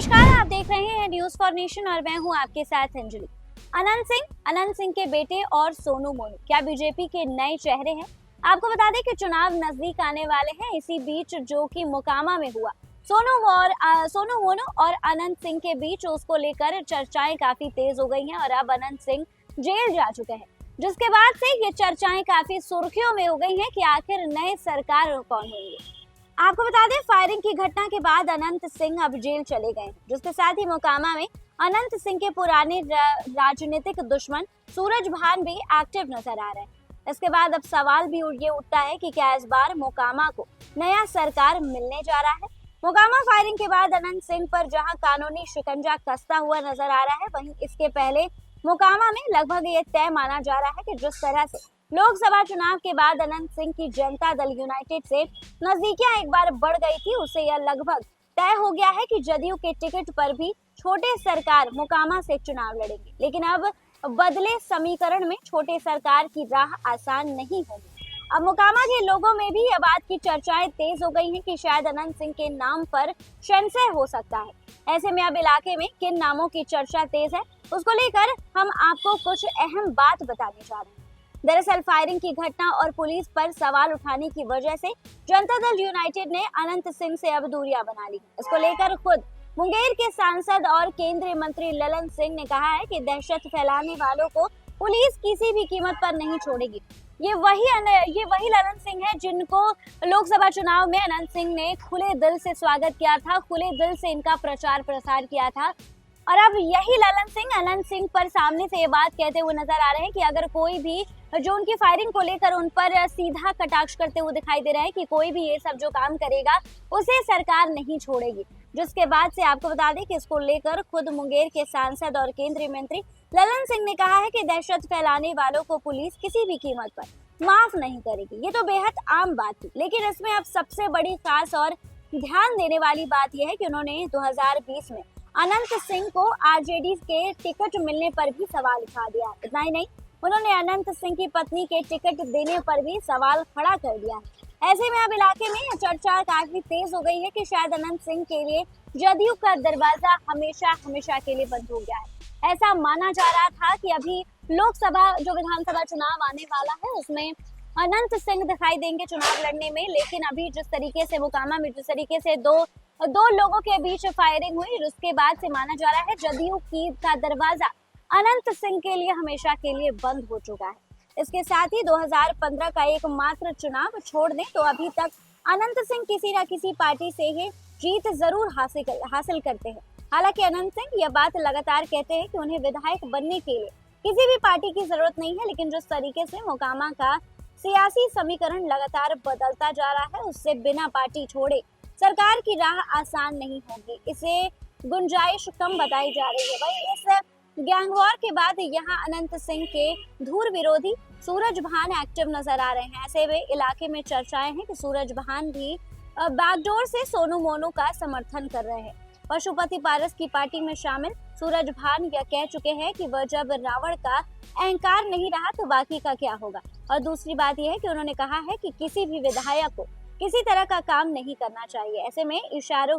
नमस्कार, आप देख रहे हैं न्यूज फॉर नेशन और मैं हूं आपके साथ अंजलि। अनंत सिंह के बेटे और सोनू मोनू क्या बीजेपी के नए चेहरे हैं? आपको बता दें कि चुनाव नजदीक आने वाले हैं। इसी बीच जो कि मोकामा में हुआ, सोनू मोनू और अनंत सिंह के बीच, उसको लेकर चर्चाएं काफी तेज हो गई हैं और अब अनंत सिंह जेल जा चुके हैं, जिसके बाद से ये चर्चाएं काफी सुर्खियों में हो गई हैं कि आखिर नए सरकार कौन होंगे। आपको बता दें, फायरिंग की घटना के बाद अनंत सिंह अब जेल चले गए, जिसके साथ ही मोकामा में अनंत सिंह के पुराने राजनीतिक दुश्मन सूरज भान भी एक्टिव नजर आ रहे हैं। इसके बाद अब सवाल भी ये उठता है कि क्या इस बार मोकामा को नया सरकार मिलने जा रहा है। मोकामा फायरिंग के बाद अनंत सिंह पर जहां कानूनी शिकंजा कसता हुआ नजर आ रहा है, वहीं इसके पहले मोकामा में लगभग ये तय माना जा रहा है कि जिस तरह से लोकसभा चुनाव के बाद अनंत सिंह की जनता दल यूनाइटेड से नजदीकियां एक बार बढ़ गई थी, उससे यह लगभग तय हो गया है कि जदयू के टिकट पर भी छोटे सरकार मोकामा से चुनाव लड़ेंगे। लेकिन अब बदले समीकरण में छोटे सरकार की राह आसान नहीं होगी। अब मोकामा के लोगों में भी यह बात की चर्चाएं तेज हो गई हैं कि शायद अनंत सिंह के नाम पर संशय हो सकता है। ऐसे में अब इलाके में किन नामों की चर्चा तेज है, उसको लेकर हम आपको कुछ अहम बात बताने जा रहे हैं। दरअसल फायरिंग की घटना और पुलिस पर सवाल उठाने की वजह से जनता दल यूनाइटेड ने अनंत सिंह से अब दूरियां बना ली। इसको लेकर खुद मुंगेर के सांसद और केंद्रीय मंत्री ललन सिंह ने कहा है कि दहशत फैलाने वालों को पुलिस किसी भी कीमत पर नहीं छोड़ेगी। ये वही ललन सिंह है जिनको लोकसभा चुनाव में अनंत सिंह ने खुले दिल से स्वागत किया था, खुले दिल से इनका प्रचार प्रसार किया था। और अब यही ललन सिंह अनंत सिंह पर सामने से ये बात कहते हुए नजर आ रहे हैं कि अगर कोई भी जो उनकी फायरिंग को लेकर उन पर सीधा कटाक्ष करते हुए दिखाई दे रहा है कि कोई भी ये सब जो काम करेगा उसे सरकार नहीं छोड़ेगी। जिसके बाद से आपको बता दें कि इसको लेकर खुद मुंगेर के सांसद और केंद्रीय मंत्री ललन सिंह ने कहा है कि दहशत फैलाने वालों को पुलिस किसी भी कीमत पर माफ नहीं करेगी। ये तो बेहद आम बात थी, लेकिन इसमें अब सबसे बड़ी खास और ध्यान देने वाली बात यह है कि उन्होंने 2020 में अनंत सिंह को आरजेडी के टिकट मिलने पर भी सवाल उठा दिया। इतना ही नहीं, उन्होंने अनंत सिंह की पत्नी के टिकट देने पर भी सवाल खड़ा कर दिया है। ऐसे में अब इलाके में यह चर्चा काफी तेज हो गई है कि शायद अनंत सिंह के लिए जदयू का दरवाजा हमेशा के लिए बंद हो गया है। ऐसा माना जा रहा था कि अभी लोकसभा जो विधानसभा चुनाव आने वाला है उसमें अनंत सिंह दिखाई देंगे चुनाव लड़ने में, लेकिन अभी जिस तरीके से मोकामा में जिस तरीके से दो लोगों के बीच फायरिंग हुई, उसके बाद से माना जा रहा है जदयू का दरवाजा अनंत सिंह के लिए हमेशा के लिए बंद हो चुका है। इसके साथ ही 2015 का एकमात्र चुनाव छोड़ दें तो अभी तक अनंत सिंह किसी न किसी पार्टी से ही जीत जरूर हासिल करते हैं। हालांकि अनंत सिंह यह बात लगातार कहते हैं कि उन्हें विधायक बनने के लिए किसी भी पार्टी की जरूरत नहीं है, लेकिन जिस तरीके से मोकामा का सियासी समीकरण लगातार बदलता जा रहा है, उससे बिना पार्टी छोड़े सरकार की राह आसान नहीं होगी। इसे गुंजाइश कम बताई जा रही है। वही इस गैंग वॉर के बाद यहाँ अनंत सिंह के धूर विरोधी सूरज भान एक्टिव नजर आ रहे हैं। ऐसे में इलाके में चर्चाएं हैं कि सूरज भान भी बैकडोर से सोनू मोनू का समर्थन कर रहे हैं। पशुपति पारस की पार्टी में शामिल सूरज भान यह कह चुके हैं कि वह जब रावण का अहंकार नहीं रहा तो बाकी का क्या होगा। और दूसरी बात यह है कि उन्होंने कहा है कि किसी भी विधायक को किसी तरह का काम नहीं करना चाहिए। ऐसे में इशारों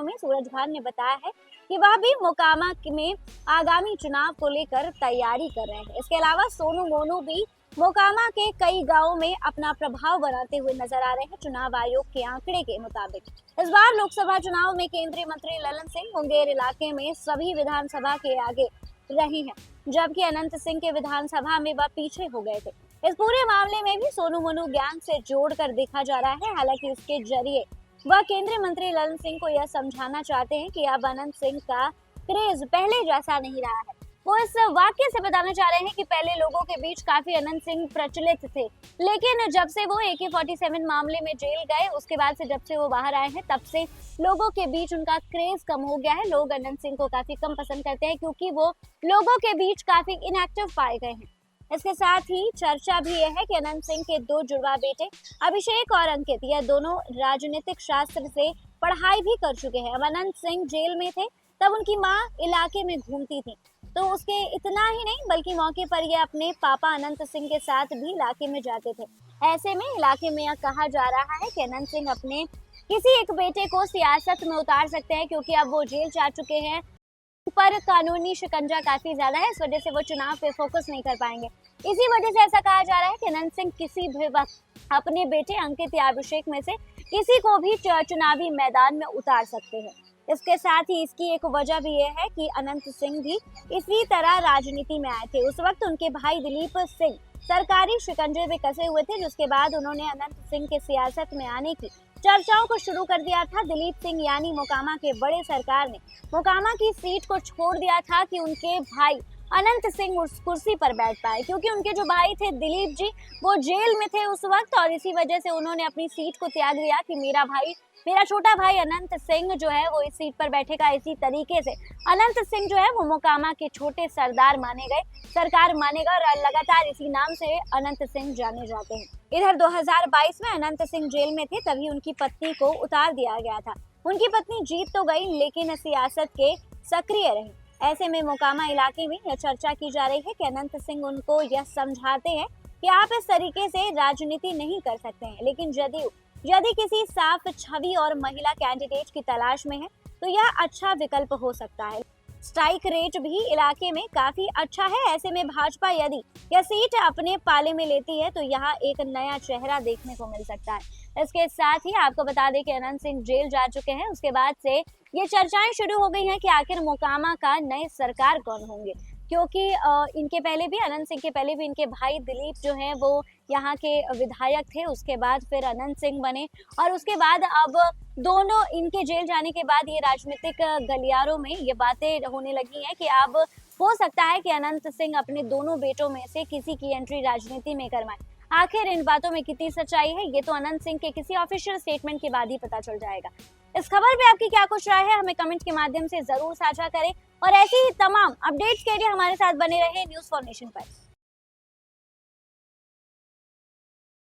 में सूरज भान ने बताया है कि वह भी मोकामा में आगामी चुनाव को लेकर तैयारी कर रहे हैं। इसके अलावा सोनू मोनू भी मोकामा के कई गांवों में अपना प्रभाव बनाते हुए नजर आ रहे हैं। चुनाव आयोग के आंकड़े के मुताबिक इस बार लोकसभा चुनाव में केंद्रीय मंत्री ललन सिंह मुंगेर इलाके में सभी विधानसभा के आगे रहे हैं, जबकि अनंत सिंह के विधानसभा में वह पीछे हो गए थे। इस पूरे मामले में भी सोनू मोनू गैंग से जोड़कर देखा जा रहा है। हालांकि इसके जरिए वह केंद्रीय मंत्री ललन सिंह को यह समझाना चाहते हैं कि अब अनंत सिंह का क्रेज पहले जैसा नहीं रहा है। वो इस वाक्य से बताना चाह रहे हैं कि पहले लोगों के बीच काफी अनंत सिंह प्रचलित थे, लेकिन जब से वो AK-47 मामले में जेल गए, उसके बाद से जब से वो बाहर आए हैं, तब से लोगों के बीच उनका क्रेज कम हो गया है। लोग अनंत सिंह को काफी कम पसंद करते हैं क्योंकि वो लोगों के बीच काफी इनएक्टिव पाए गए हैं। इसके साथ ही चर्चा भी यह है कि अनंत सिंह के 2 जुड़वा बेटे अभिषेक और अंकित, यह दोनों राजनीतिक शास्त्र से पढ़ाई भी कर चुके हैं। अब अनंत सिंह जेल में थे तब उनकी माँ इलाके में घूमती थी, तो उसके इतना ही नहीं बल्कि मौके पर ये अपने पापा अनंत सिंह के साथ भी इलाके में जाते थे। ऐसे में इलाके में यह कहा जा रहा है कि अनंत सिंह अपने किसी एक बेटे को सियासत में उतार सकते हैं, क्योंकि अब वो जेल जा चुके हैं, पर कानूनी शिकंजा काफी ज्यादा है, इस वजह से वो चुनाव पे फोकस नहीं कर पाएंगे। इसी वजह से ऐसा कहा जा रहा है कि अनंत सिंह किसी भी वक्त अपने बेटे अंकित या अभिषेक में से किसी को भी चुनावी मैदान में उतार सकते हैं। इसके साथ ही इसकी एक वजह भी ये है कि अनंत सिंह भी इसी तरह राजनीति में आए थे। उस वक्त उनके भाई दिलीप सिंह सरकारी शिकंजे में कसे हुए थे, जिसके बाद उन्होंने अनंत सिंह के सियासत में आने की चर्चाओं को शुरू कर दिया था। दिलीप सिंह यानी मोकामा के बड़े सरकार ने मोकामा की सीट को छोड़ दिया था कि उनके भाई अनंत सिंह उस कुर्सी पर बैठ पाए, क्योंकि उनके जो भाई थे दिलीप जी वो जेल में थे उस वक्त, और इसी वजह से उन्होंने अपनी सीट को त्याग दिया कि मेरा छोटा भाई अनंत सिंह जो है वो इस सीट पर बैठेगा। इसी तरीके से अनंत सिंह जो है वो मोकामा के छोटे सरदार माने गए, सरकार मानेगा, और लगातार इसी नाम से अनंत सिंह जाने जाते हैं। इधर 2022 में अनंत सिंह जेल में थे, तभी उनकी पत्नी को उतार दिया गया था। उनकी पत्नी जीत तो गई, लेकिन सियासत के सक्रिय रही। ऐसे में मोकामा इलाके में यह चर्चा की जा रही है कि अनंत सिंह उनको यह समझाते हैं कि आप इस तरीके से राजनीति नहीं कर सकते हैं, लेकिन जदयू यदि किसी साफ छवि और महिला कैंडिडेट की तलाश में है तो यह अच्छा विकल्प हो सकता है। स्ट्राइक रेट भी इलाके में काफी अच्छा है। ऐसे में भाजपा यदि यह सीट अपने पाले में लेती है तो यहाँ एक नया चेहरा देखने को मिल सकता है। इसके साथ ही आपको बता दें कि अनंत सिंह जेल जा चुके हैं। उसके बाद से ये चर्चाएं शुरू हो गई हैं कि आखिर मोकामा का नए सरकार कौन होंगे, क्योंकि इनके पहले भी अनंत सिंह के पहले भी इनके भाई दिलीप जो हैं वो यहाँ के विधायक थे, उसके बाद फिर अनंत सिंह बने, और उसके बाद अब दोनों इनके जेल जाने के बाद ये राजनीतिक गलियारों में ये बातें होने लगी हैं कि अब हो सकता है कि अनंत सिंह अपने दोनों बेटों में से किसी की एंट्री राजनीति में करवाएं। आखिर इन बातों में कितनी सच्चाई है ये तो अनंत सिंह के किसी ऑफिशियल स्टेटमेंट के बाद ही पता चल जाएगा। इस खबर पे आपकी क्या कुछ राय है, हमें कमेंट के माध्यम से जरूर साझा करें, और ऐसी ही तमाम अपडेट्स के लिए हमारे साथ बने रहे न्यूज़ फॉर नेशन पर।